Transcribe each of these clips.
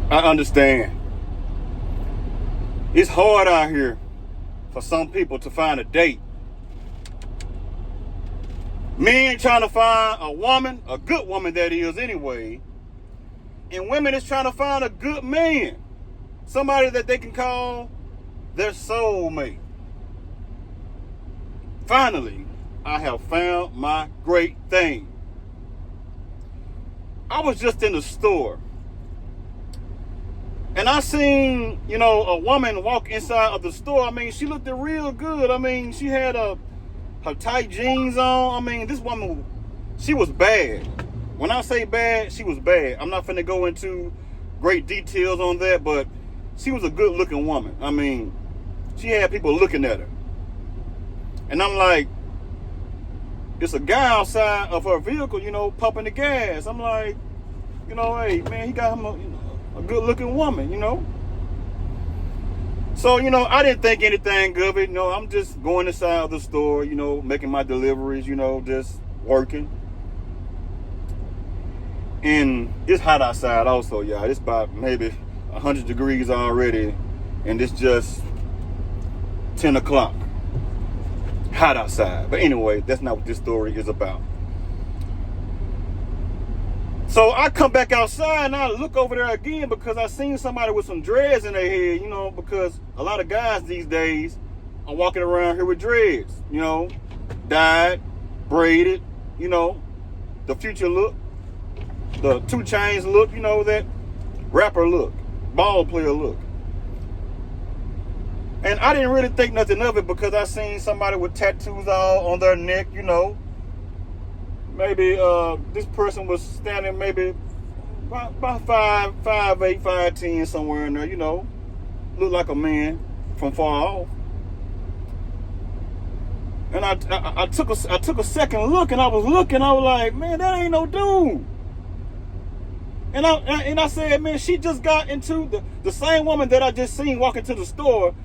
I understand. It's hard out here for some people to find a date. Men trying to find a woman, a good woman that is anyway, and women is trying to find a good man, somebody that they can call their soulmate. Finally, I have found my great thing. I was just in the store and I seen, a woman walk inside of the store. I mean, she looked real good. I mean, she had her tight jeans on. I mean, this woman, she was bad. When I say bad, she was bad. I'm not finna go into great details on that, but she was a good looking woman. I mean, she had people looking at her. And I'm like, it's a guy outside of her vehicle, pumping the gas. I'm like, hey, man, he got him a good looking woman, So, I didn't think anything of it. I'm just going inside of the store, making my deliveries, just working. And it's hot outside also, y'all. It's about maybe 100 degrees already. And it's just 10 o'clock. Hot outside. But anyway, that's not what this story is about. So I come back outside and I look over there again because I seen somebody with some dreads in their head, because a lot of guys these days are walking around here with dreads, dyed, braided, the future look, the 2 Chainz look, that rapper look, ball player look. And I didn't really think nothing of it because I seen somebody with tattoos all on their neck, Maybe this person was standing maybe about 5'8", 5'10", somewhere in there, Looked like a man from far off. And I took a second look and I was like, man, that ain't no dude. And I said, man, she just got into the same woman that I just seen walk into the store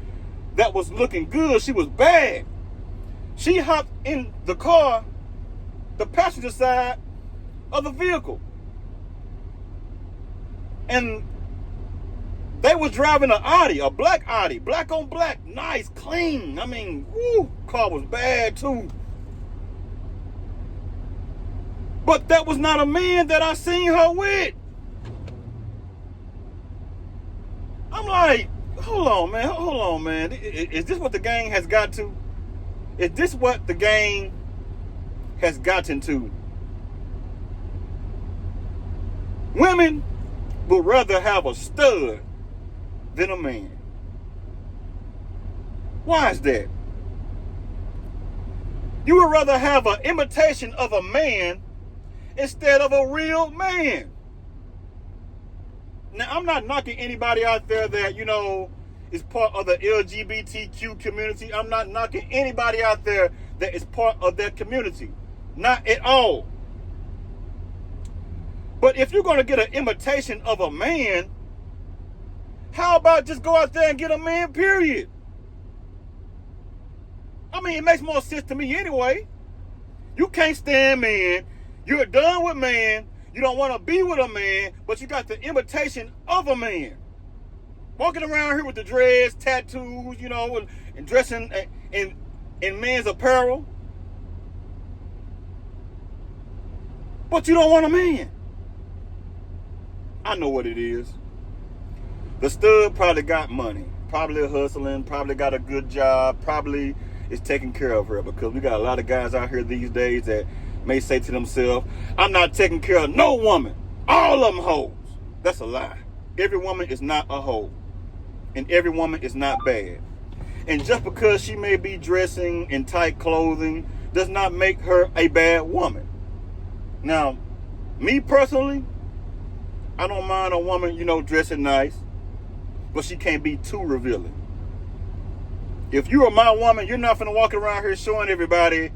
that was looking good. She was bad. She hopped in the car, the passenger side of the vehicle. And they was driving an Audi, a black Audi, black on black, nice, clean. I mean, car was bad too. But that was not a man that I seen her with. I'm like, hold on, man. Is this what the gang has got to? Is this what the gang has gotten to? Women would rather have a stud than a man. Why is that? You would rather have an imitation of a man instead of a real man. Now, I'm not knocking anybody out there that, is part of the LGBTQ community. I'm not knocking anybody out there that is part of that community. Not at all. But if you're going to get an imitation of a man, how about just go out there and get a man, period? I mean, it makes more sense to me anyway. You can't stand men. You're done with man. You don't want to be with a man, but you got the imitation of a man. Walking around here with the dreads, tattoos, and dressing in men's apparel. But you don't want a man. I know what it is. The stud probably got money, probably hustling, probably got a good job, probably is taking care of her, because we got a lot of guys out here these days that may say to themselves, I'm not taking care of no woman. All of them hoes. That's a lie. Every woman is not a hoe. And every woman is not bad. And just because she may be dressing in tight clothing does not make her a bad woman. Now, me personally, I don't mind a woman, dressing nice, but she can't be too revealing. If you are my woman, you're not gonna walk around here showing everybody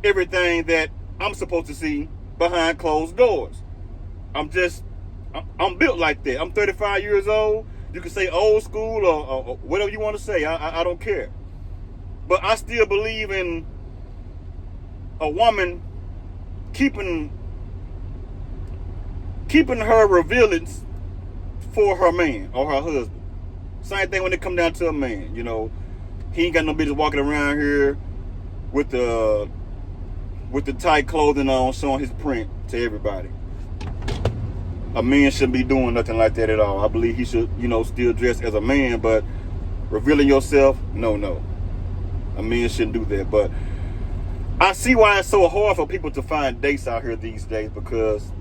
everything that I'm supposed to see behind closed doors. I'm built like that. I'm 35 years old. You can say old school or whatever you want to say. I don't care. But I still believe in a woman keeping her revealance for her man or her husband. Same thing when it come down to a man. You know, he ain't got no business walking around here with the tight clothing on, showing his print to everybody. A man shouldn't be doing nothing like that at all. I believe he should, you know, still dress as a man, but revealing yourself, no. A man shouldn't do that. But I see why it's so hard for people to find dates out here these days, because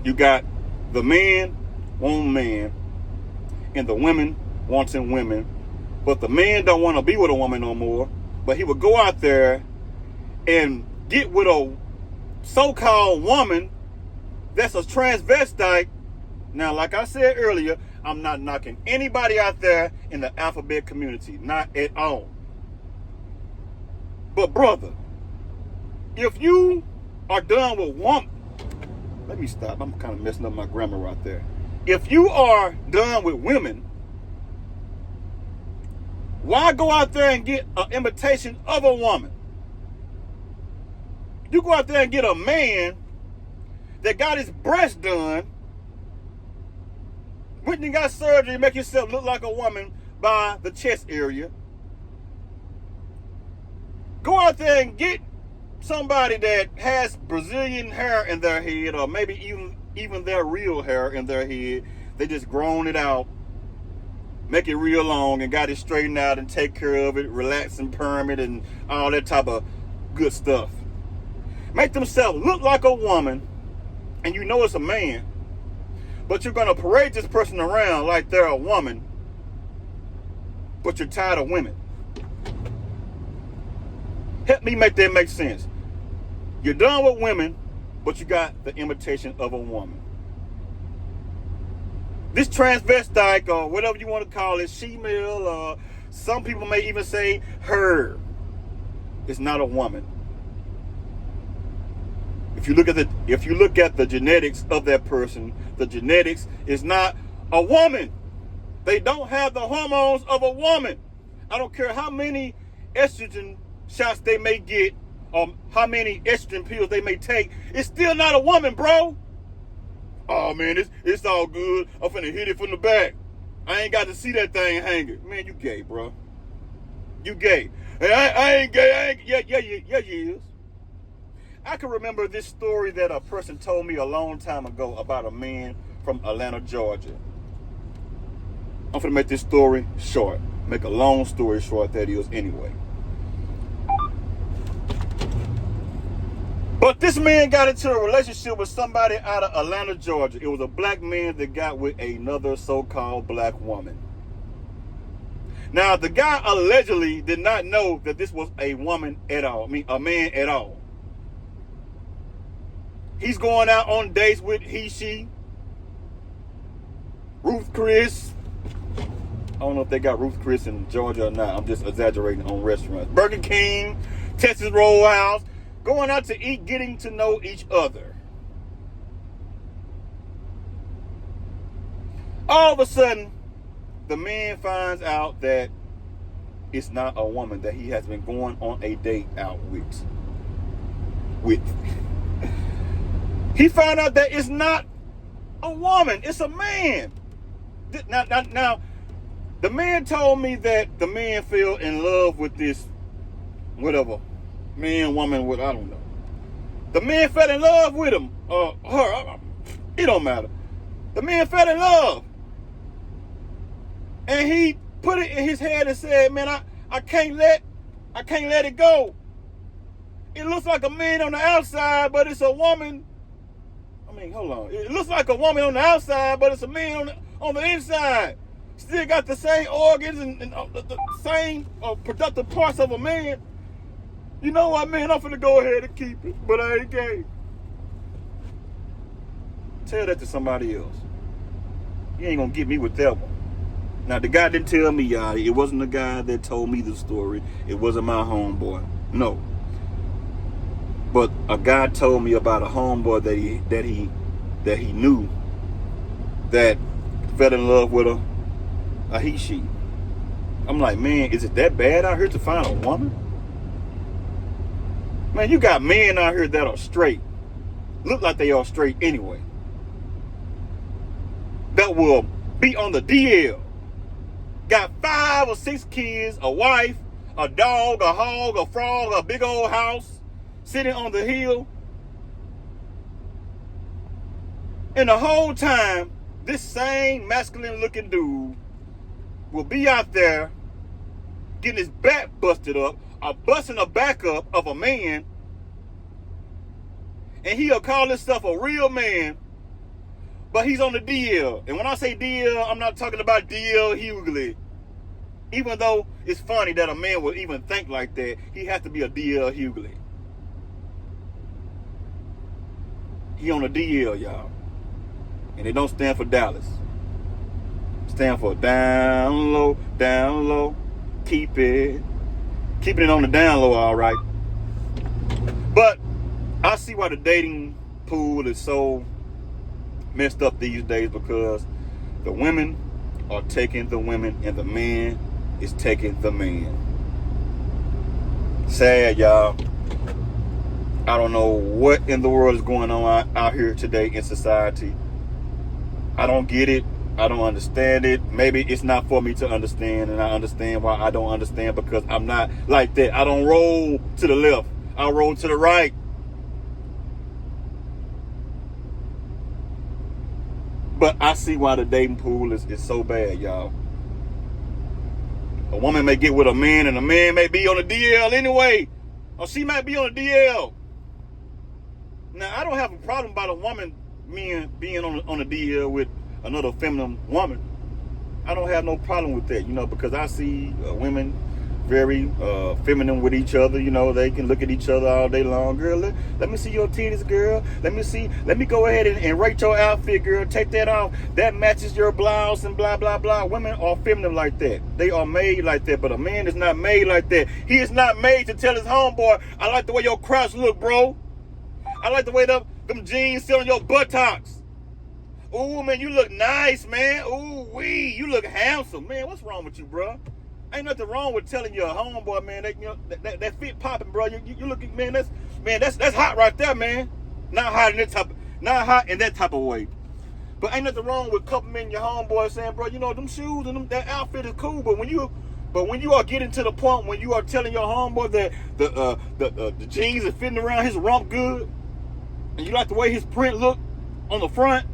you got the man wanting man and the women wanting women, but the man don't want to be with a woman no more, but he would go out there and get with a so-called woman that's a transvestite. Now, like I said earlier, I'm not knocking anybody out there in the alphabet community, not at all. But brother, if you are done with woman, let me stop. I'm kind of messing up my grammar right there. If you are done with women, why go out there and get an imitation of a woman? You go out there and get a man that got his breast done, went and got surgery, make yourself look like a woman by the chest area. Go out there and get somebody that has Brazilian hair in their head, or maybe even their real hair in their head. They just grown it out, make it real long, and got it straightened out and take care of it, relax and perm it, and all that type of good stuff. Make themselves look like a woman, and you know it's a man, but you're gonna parade this person around like they're a woman, but you're tired of women. Help me make that make sense. You're done with women, but you got the imitation of a woman. This transvestite, or whatever you want to call it, she-male, or some people may even say her, is not a woman. If you look at the genetics of that person, the genetics is not a woman. They don't have the hormones of a woman. I don't care how many estrogen shots they may get, or how many estrogen pills they may take. It's still not a woman, bro. Oh man, it's all good. I'm finna hit it from the back. I ain't got to see that thing hanging. Man, you gay, bro. You gay. Hey, I ain't gay. Yeah, you is. I can remember this story that a person told me a long time ago about a man from Atlanta, Georgia. I'm finna make this story short. Make a long story short, that is, anyway. But this man got into a relationship with somebody out of Atlanta, Georgia. It was a black man that got with another so-called black woman. Now, the guy allegedly did not know that this was a woman at all. I mean, a man at all. He's going out on dates with she, Ruth Chris. I don't know if they got Ruth Chris in Georgia or not. I'm just exaggerating on restaurants. Burger King, Texas Roadhouse. Going out to eat, getting to know each other. All of a sudden, the man finds out that it's not a woman that he has been going on a date out with. He found out that it's not a woman, it's a man. Now, the man told me that the man fell in love with this, whatever, man, woman, what, I don't know. The man fell in love with him, her, it don't matter. The man fell in love. And he put it in his head and said, man, I can't let it go. It looks like a man on the outside, but it's a woman. I mean, hold on. It looks like a woman on the outside, but it's a man on the inside. Still got the same organs and the same productive parts of a man. You know what, man? I'm finna go ahead and keep it, but I ain't gay. Tell that to somebody else. You ain't gonna get me with that one. Now, the guy didn't tell me, y'all. It wasn't the guy that told me the story. It wasn't my homeboy. No. But a guy told me about a homeboy that he knew that fell in love with a she. I'm like, man, is it that bad out here to find a woman? Man, you got men out here that are straight. Look like they are straight anyway. that will be on the DL. Got 5 or 6 kids, a wife, a dog, a hog, a frog, a big old house, sitting on the hill. And the whole time, this same masculine looking dude will be out there getting his back busted up, or busting the back up of a man, and he'll call himself a real man, but he's on the DL. And when I say DL, I'm not talking about DL Hughley. Even though it's funny that a man would even think like that, he has to be a DL Hughley. He on the DL, y'all. And it don't stand for Dallas. It stand for down low, keep it. Keeping it on the down low, all right. But I see why the dating pool is so messed up these days, because the women are taking the women and the man is taking the man. Sad, y'all. I don't know what in the world is going on out here today in society. I don't get it. I don't understand it. Maybe it's not for me to understand, and I understand why I don't understand, because I'm not like that. I don't roll to the left. I roll to the right. But I see why the dating pool is so bad, y'all. A woman may get with a man, and a man may be on the DL anyway. Or she might be on the DL. Now, I don't have a problem about a woman being on the DL with another feminine woman. I don't have no problem with that, because I see women very feminine with each other. They can look at each other all day long. Girl, let me see your titties, girl. Let me go ahead and rate your outfit, girl. Take that off. That matches your blouse and blah, blah, blah. Women are feminine like that. They are made like that, but a man is not made like that. He is not made to tell his homeboy, I like the way your crotch look, bro. I like the way them jeans sit on your buttocks. Ooh, man, you look nice, man. Ooh, wee, you look handsome. Man, what's wrong with you, bro? Ain't nothing wrong with telling your homeboy, man, that fit popping, bro. You looking, man, that's hot right there, man. Not hot in that type of way. But ain't nothing wrong with complimenting your homeboy, saying, bro, them shoes and that outfit is cool. But when you are getting to the point when you are telling your homeboy that the jeans are fitting around his rump good, and you like the way his print look on the front,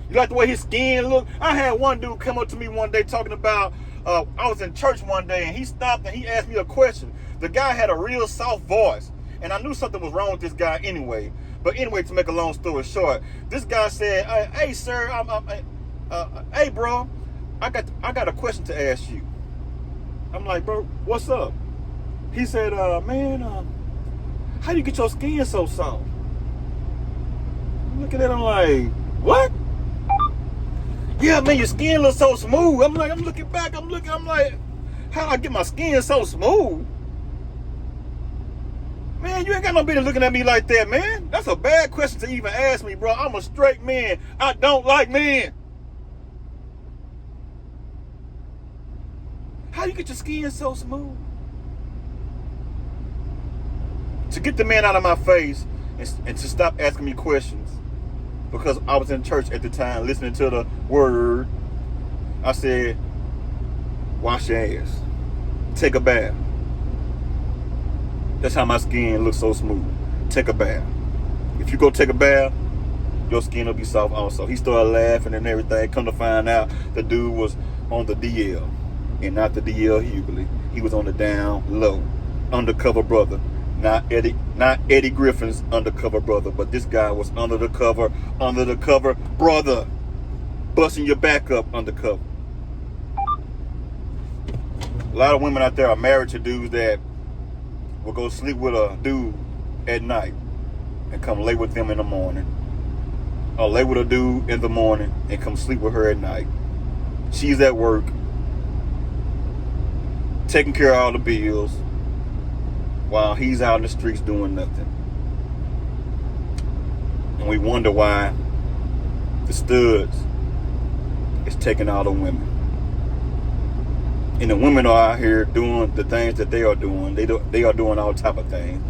you like the way his skin look. I had one dude come up to me one day talking about, I was in church one day, and he stopped and he asked me a question. The guy had a real soft voice, and I knew something was wrong with this guy anyway. But anyway, to make a long story short, this guy said, "Hey, sir, hey, bro, I got a question to ask you." I'm like, "Bro, what's up?" He said, "Man, how do you get your skin so soft?" Look at that, I'm like, "What?" "Yeah, man, your skin looks so smooth." I'm looking back, I'm like, how I get my skin so smooth? Man, you ain't got no business looking at me like that, man. That's a bad question to even ask me, bro. I'm a straight man. I don't like men. How you get your skin so smooth? To get the man out of my face and to stop asking me questions, because I was in church at the time listening to the word, I said, wash your ass. Take a bath. That's how my skin looks so smooth. Take a bath. If you go take a bath, your skin will be soft also. He started laughing and everything. Come to find out, the dude was on the DL and not the DL Hughley. He was on the down low. Undercover brother. Not Eddie Griffin's undercover brother, but this guy was under the cover brother. Busting your back up undercover. A lot of women out there are married to dudes that will go sleep with a dude at night and come lay with them in the morning. Or lay with a dude in the morning and come sleep with her at night. She's at work, taking care of all the bills, while he's out in the streets doing nothing. And we wonder why the studs is taking all the women. And the women are out here doing the things that they are doing. They are doing all type of things.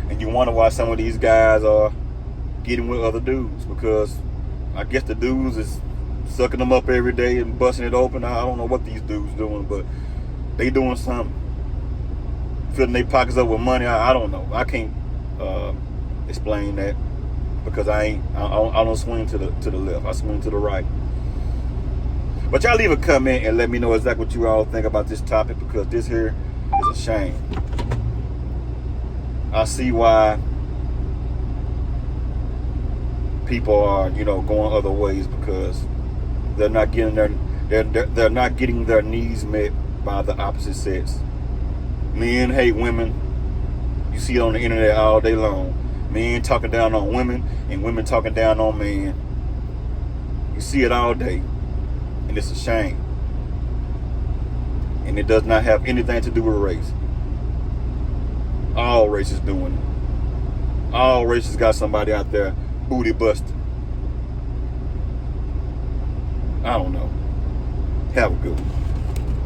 And you wonder why some of these guys are getting with other dudes, because I guess the dudes is sucking them up every day and busting it open. I don't know what these dudes doing, but they doing something. Filling their pockets up with money. I don't know. I can't explain that because I don't swing to the left. I swing to the right. But y'all leave a comment and let me know exactly what you all think about this topic, because this here is a shame. I see why people are, going other ways, because they're not getting they're not getting their needs met by the opposite sex. Men hate women. You see it on the internet all day long. Men talking down on women and women talking down on men. You see it all day. And it's a shame. And it does not have anything to do with race. All races doing it. All races got somebody out there booty busting. I don't know. Have a good one.